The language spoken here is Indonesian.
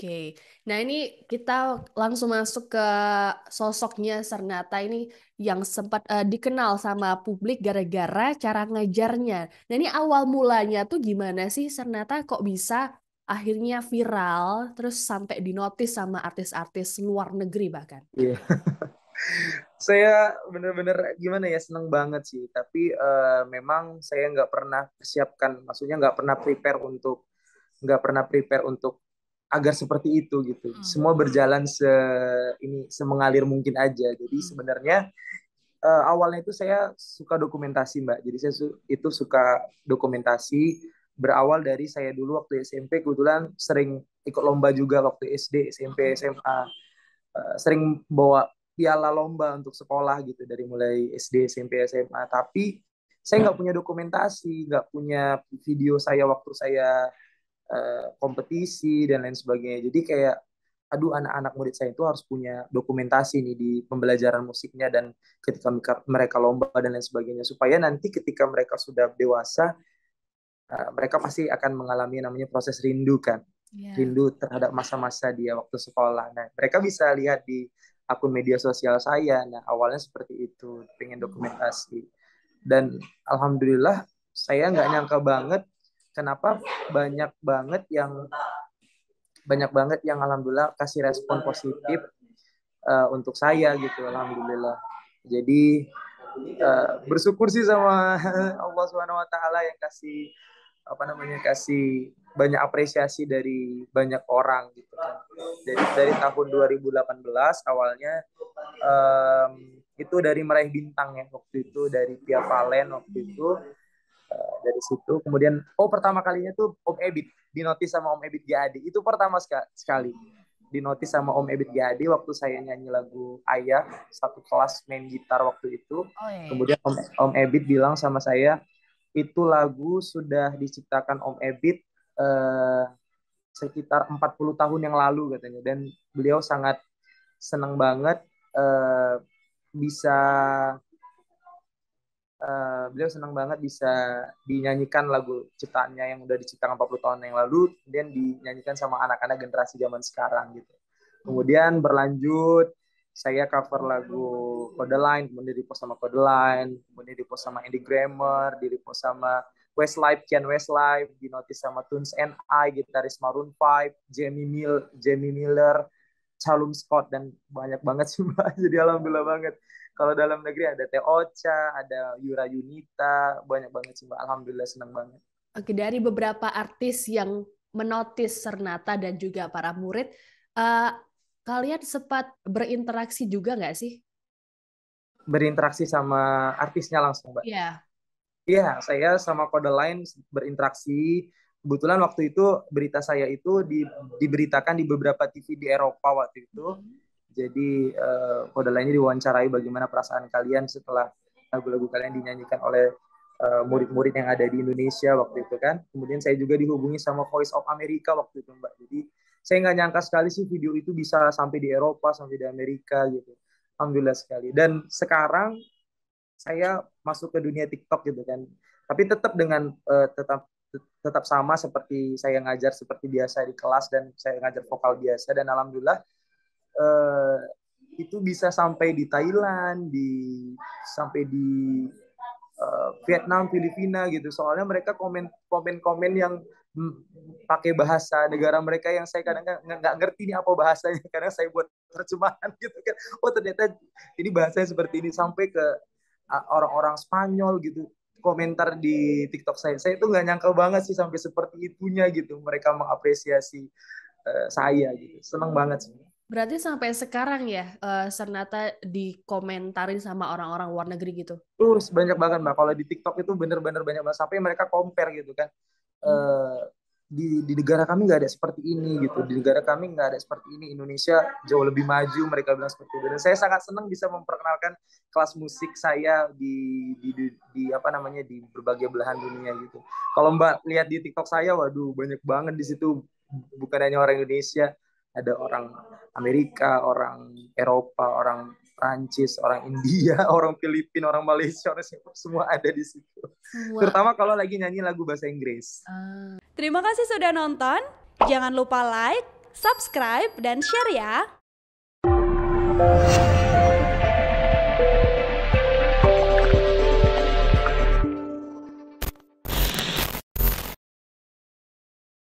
Oke, nah ini kita langsung masuk ke sosoknya Sernata ini yang sempat dikenal sama publik gara-gara cara ngajarnya. Nah ini awal mulanya tuh gimana sih Sernata kok bisa akhirnya viral terus sampai dinotis sama artis-artis luar negeri bahkan? Iya. Saya bener-bener gimana ya, seneng banget sih. Tapi memang saya nggak pernah persiapkan, maksudnya nggak pernah prepare untuk agar seperti itu gitu. Hmm. Semua berjalan semengalir mungkin aja. Jadi sebenarnya awalnya itu saya suka dokumentasi Mbak. Jadi itu suka dokumentasi, berawal dari saya dulu waktu SMP kebetulan sering ikut lomba juga waktu SD, SMP, Hmm. SMA. Sering bawa piala lomba untuk sekolah gitu dari mulai SD, SMP, SMA. Tapi saya nggak punya dokumentasi, nggak punya video saya waktu saya kompetisi dan lain sebagainya. Jadi kayak aduh, anak-anak murid saya itu harus punya dokumentasi nih di pembelajaran musiknya dan ketika mereka lomba dan lain sebagainya, supaya nanti ketika mereka sudah dewasa, mereka pasti akan mengalami namanya proses rindu kan, Ya. rindu terhadap masa-masa dia waktu sekolah. Nah, mereka bisa lihat di akun media sosial saya. Nah, awalnya seperti itu, pengen dokumentasi. Dan alhamdulillah saya nggak nyangka banget kenapa banyak banget yang alhamdulillah kasih respon positif untuk saya gitu, alhamdulillah. Jadi bersyukur sih sama Allah Subhanahu Wa Taala yang kasih banyak apresiasi dari banyak orang gitu kan. Dari tahun 2018 awalnya, um, itu dari meraih bintang ya waktu itu, dari Via Valen waktu itu. Dari situ kemudian, pertama kalinya tuh Om Ebit dinotis sama Om Ebit GAD, itu pertama sekali dinotis sama Om Ebit GAD waktu saya nyanyi lagu Ayah, satu kelas main gitar waktu itu. Oh ya. Kemudian Om Ebit bilang sama saya, itu lagu sudah diciptakan Om Ebit eh, sekitar 40 tahun yang lalu katanya, dan beliau sangat senang banget eh, bisa beliau senang banget bisa dinyanyikan lagu ciptaannya yang udah diciptakan 40 tahun yang lalu, kemudian dinyanyikan sama anak-anak generasi zaman sekarang gitu. Kemudian berlanjut, saya cover lagu Codeline, kemudian di-repost sama Codeline, kemudian di-repost sama Andy Grammer, di-repost sama Westlife, Ken Westlife, dinotis sama Tunes and I, gitaris Maroon 5, Jamie Miller, Callum Scott, dan banyak banget sih Mbak. Jadi alhamdulillah banget. Kalau dalam negeri ada Teh Ocha, ada Yura Yunita, banyak banget sih Mbak. Alhamdulillah senang banget. Oke, dari beberapa artis yang menotis Sernata dan juga para murid, eh, kalian sempat berinteraksi juga nggak sih? Berinteraksi sama artisnya langsung Mbak. Iya. Iya, saya sama Kode Line berinteraksi. Kebetulan waktu itu berita saya itu diberitakan di beberapa TV di Eropa waktu itu. Jadi Kode Line diwawancarai bagaimana perasaan kalian setelah lagu-lagu kalian dinyanyikan oleh murid-murid yang ada di Indonesia waktu itu kan. Kemudian saya juga dihubungi sama Voice of America waktu itu Mbak. Jadi saya nggak nyangka sekali sih video itu bisa sampai di Eropa, sampai di Amerika gitu. Alhamdulillah sekali. Dan sekarang saya masuk ke dunia TikTok gitu kan. Tapi tetap dengan tetap sama seperti saya ngajar seperti biasa di kelas, dan saya ngajar vokal biasa, dan alhamdulillah eh, itu bisa sampai di Thailand, sampai di Vietnam, Filipina gitu. Soalnya mereka komen-komen yang pakai bahasa negara mereka yang saya kadang nggak ngerti ini apa bahasanya. Kadang saya buat terjemahan gitu kan. Oh ternyata ini bahasanya seperti ini, sampai ke orang-orang Spanyol gitu komentar di TikTok saya. Saya itu nggak nyangka banget sih sampai seperti itunya gitu. Mereka mengapresiasi saya gitu. Senang banget sih. Berarti sampai sekarang ya, Sernata dikomentarin sama orang-orang luar negeri gitu. Terus banyak banget Mbak. Kalau di TikTok itu bener-bener banyak banget. Sampai mereka compare gitu kan. Hmm. Eh, di negara kami nggak ada seperti ini gitu. Di negara kami nggak ada seperti ini. Indonesia jauh lebih maju. Mereka bilang seperti itu. Dan saya sangat senang bisa memperkenalkan kelas musik saya di apa namanya, di berbagai belahan dunia gitu. Kalau Mbak lihat di TikTok saya, waduh banyak banget di situ. Bukan hanya orang Indonesia, ada orang Amerika, orang Eropa, orang Prancis, orang India, orang Filipina, orang Malaysia, orang Singapura, semua ada di situ. Semua. Terutama kalau lagi nyanyi lagu bahasa Inggris. Ah. Terima kasih sudah nonton. Jangan lupa like, subscribe, dan share ya.